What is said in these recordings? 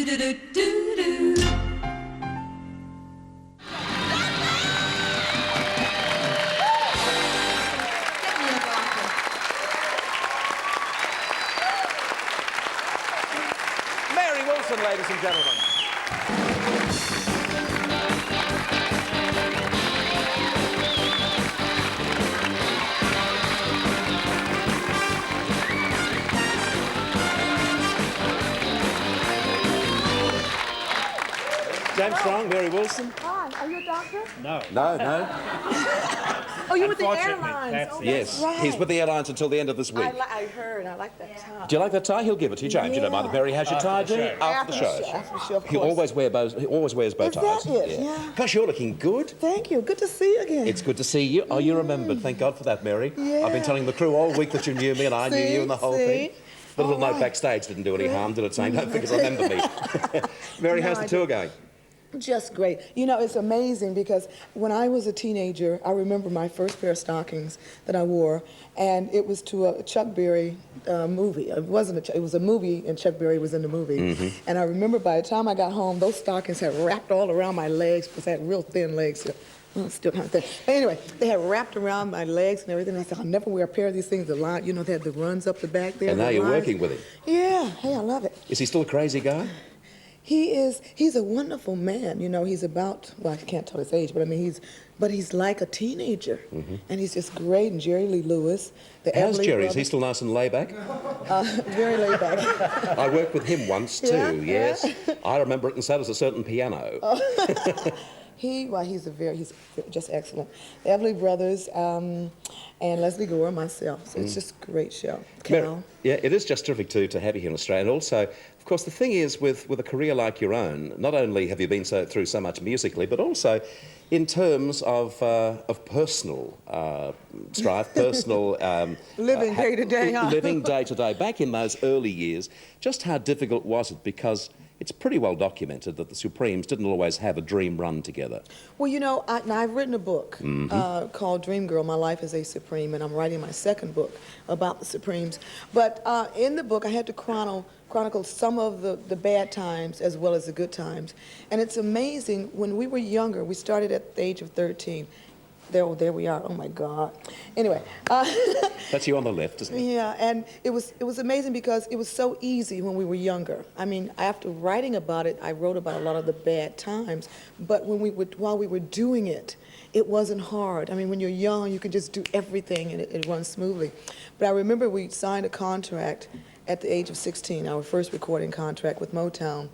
Mary Wilson, ladies and gentlemen. James Strong, Mary Wilson. Hi, are you a doctor? No. No. Oh, you're with the Unfortunately, airlines. that's Oh, it. Yes, right. he's with the airlines until the end of this week. I heard. I like that tie. Do you like that tie? He'll give it to you, James. You don't mind. Mary has your tie, do you? After the show. After the show, of He course. always wears bow Is ties. that it? Yeah. Gosh, you're looking good. Thank you. Good to see you again. It's good to see you. Oh, you remembered. Thank God for that, Mary. Yeah. I've been telling the crew all week that you knew me and I knew you and the whole thing. The little note backstage didn't do any harm, did it, saying, don't forget to remember me. Mary, how's the tour going? Just great. You know, it's amazing because when I was a teenager, I remember my first pair of stockings that I wore, and it was to a Chuck Berry movie. It wasn't it was a movie, and Chuck Berry was in the movie. And I remember by the time I got home, those stockings had wrapped all around my legs because I had real thin legs. Still kind of thin. But anyway, they had wrapped around my legs and everything. I said, I'll never wear a pair of these things. The line, you know, they had the runs up the back there. And now you're working with him. Yeah. Hey, I love it. Is he still a crazy guy? He's a wonderful man. You know, he's about, well, I can't tell his age, but I mean, he's like a teenager. And he's just great. And Jerry Lee Lewis, the How's Everly Jerry? Is brothers, he still nice and laid back? very laid back. I worked with him once too, Yeah, yes. I remember it, and so does a certain piano. He's just excellent. The Everly brothers and Leslie Gore, myself. So it's just a great show. Cal. Yeah, it is just terrific to have you here in Australia. And also, of course, the thing is, with a career like your own, not only have you been through so much musically, but also in terms of personal strife, personal... Living day to day, huh? Living day to day. Back in those early years, just how difficult was it? Because it's pretty well documented that the Supremes didn't always have a dream run together. Well, you know, I've written a book called Dream Girl, My Life as a Supreme, and I'm writing my second book about the Supremes. But in the book, I had to chronicle some of the bad times as well as the good times. And it's amazing, when we were younger, we started at the age of 13. There we are. Oh my God. Anyway. That's you on the left, isn't it? Yeah, and it was amazing because it was so easy when we were younger. I mean, after writing about it, I wrote about a lot of the bad times. But while we were doing it, it wasn't hard. I mean, when you're young, you can just do everything and it runs smoothly. But I remember we signed a contract at the age of 16, our first recording contract with Motown.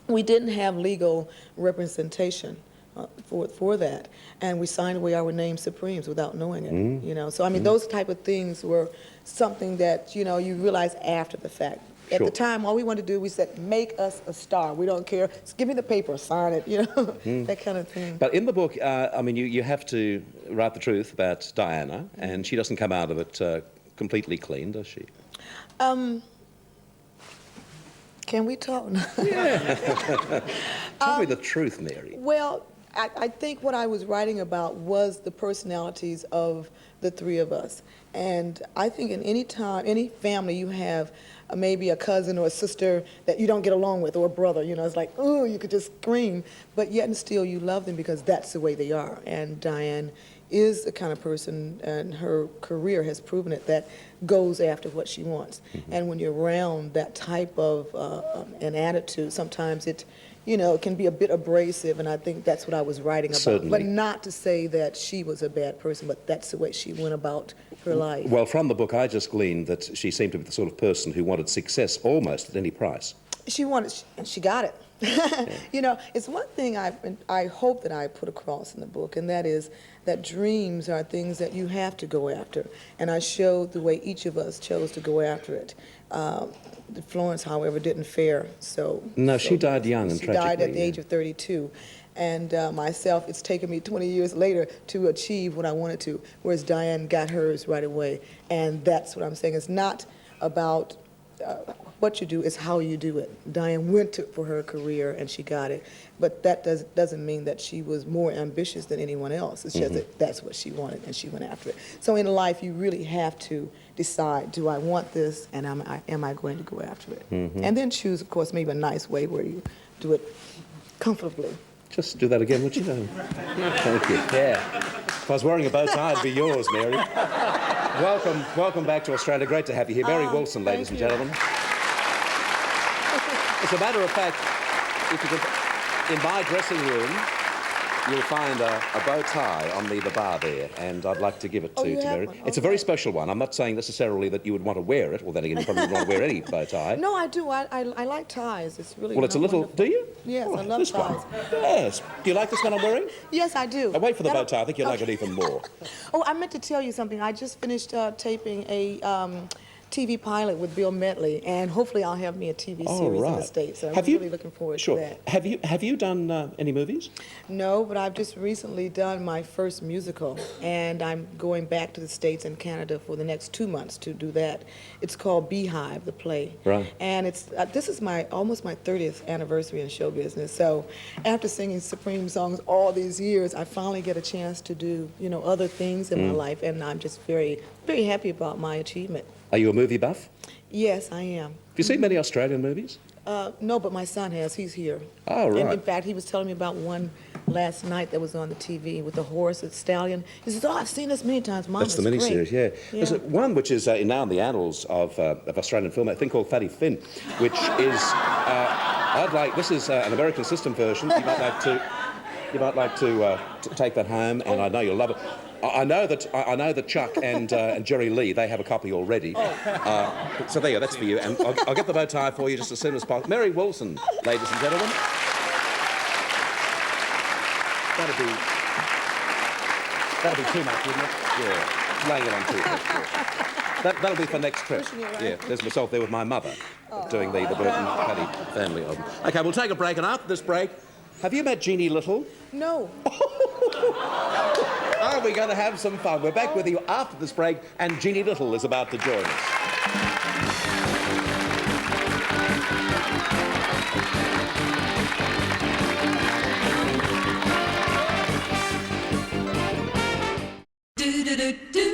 We didn't have legal representation for that, and we signed away our name Supremes without knowing it. You know, so I mean, those type of things were something that, you know, you realize after the fact. At the time, all we wanted to do, we said, make us a star. We don't care. Just give me the paper, sign it, you know, that kind of thing. But in the book, I mean, you have to write the truth about Diana, and she doesn't come out of it completely clean, does she? Can we talk? Yeah. Tell me the truth, Mary. Well, I think what I was writing about was the personalities of the three of us. And I think in any family you have maybe a cousin or a sister that you don't get along with, or a brother, you know, it's like, oh, you could just scream, but yet and still you love them because that's the way they are. And Diane is the kind of person, and her career has proven it, that goes after what she wants. And when you're around that type of an attitude, sometimes it, you know, it can be a bit abrasive, and I think that's what I was writing about. Certainly. But not to say that she was a bad person, but that's the way she went about her life. Well, from the book, I just gleaned that she seemed to be the sort of person who wanted success almost at any price. She wanted, and she got it. You know, it's one thing I hope that I put across in the book, and that is that dreams are things that you have to go after. And I showed the way each of us chose to go after it. Florence, however, didn't fare so. No, she died young and tragically. She died at the age of 32. And myself, it's taken me 20 years later to achieve what I wanted to, whereas Diane got hers right away. And that's what I'm saying. It's not about what you do, is how you do it. Diane went for her career and she got it, but that doesn't mean that she was more ambitious than anyone else. It's just that that's what she wanted and she went after it. So in life, you really have to decide, do I want this, and am I going to go after it? And then choose, of course, maybe a nice way where you do it comfortably. Just do that again, would you? Thank you. Yeah. If I was wearing a bow tie, it'd be yours, Mary. Welcome back to Australia. Great to have you here. Mary Wilson, ladies and gentlemen. As a matter of fact, if you could, in my dressing room, you'll find a bow tie on the bar there, and I'd like to give it to Mary. It's a very special one. I'm not saying necessarily that you would want to wear it. Well, then again, you probably wouldn't want to wear any bow tie. No, I do. I like ties. It's really Well, it's a little... wonderful. Do you? Yes, I love this ties. One. Yes. Do you like this one I'm wearing? Yes, I do. Wait for the bow tie. I think you'll like it even more. Oh, I meant to tell you something. I just finished taping a TV pilot with Bill Medley, and hopefully I'll have me a TV series in the States. So I'm really looking forward to that. Have you done any movies? No, but I've just recently done my first musical, and I'm going back to the States and Canada for the next 2 months to do that. It's called Beehive, the play. Right. And it's this is almost my 30th anniversary in show business. So after singing Supreme songs all these years, I finally get a chance to do, other things in my life, and I'm just very, very happy about my achievement. Are you a movie buff? Yes, I am. Have you seen many Australian movies? No, but my son has. He's here. Oh, right. And in fact, he was telling me about one last night that was on the TV with the horse, the stallion. He says, "Oh, I've seen this many times, Mom." That's the miniseries, yeah. There's one which is now in the annals of Australian film, a thing called Fatty Finn, which is, this is an American system version. You might like to take that home, and I know you'll love it. I know that Chuck and Jerry Lee, they have a copy already. So there you go, that's for you. And I'll get the bow tie for you just as soon as possible. Mary Wilson, ladies and gentlemen. That'd be too much, wouldn't it? Yeah, laying it on too much. Yeah. That'll be for next trip. Yeah, there's myself there with my mother doing the Bert and Patty family album. Okay, we'll take a break, and after this break, have you met Jeannie Little? No. Are we going to have some fun? We're back with you after this break, and Jeannie Little is about to join us. Do do do do.